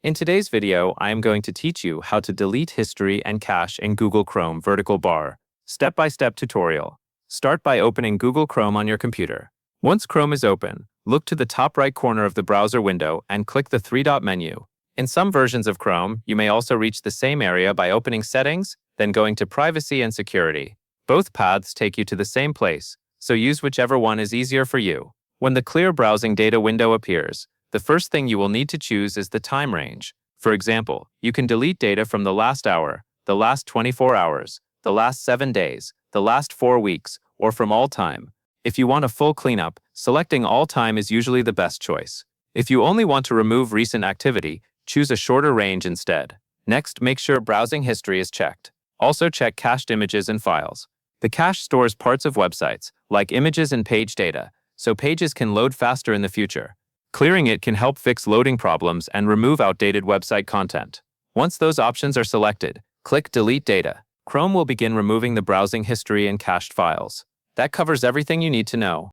In today's video, I am going to teach you how to delete history and cache in Google Chrome vertical bar. Step-by-step tutorial. Start by opening Google Chrome on your computer. Once Chrome is open, look to the top right corner of the browser window and click the three-dot menu. In some versions of Chrome, you may also reach the same area by opening Settings, then going to Privacy and Security. Both paths take you to the same place, so use whichever one is easier for you. When the clear browsing data window appears, the first thing you will need to choose is the time range. For example, you can delete data from the last hour, the last 24 hours, the last 7 days, the last 4 weeks, or from all time. If you want a full cleanup, selecting all time is usually the best choice. If you only want to remove recent activity, choose a shorter range instead. Next, make sure browsing history is checked. Also check cached images and files. The cache stores parts of websites, like images and page data, so pages can load faster in the future. Clearing it can help fix loading problems and remove outdated website content. Once those options are selected, click Delete Data. Chrome will begin removing the browsing history and cached files. That covers everything you need to know.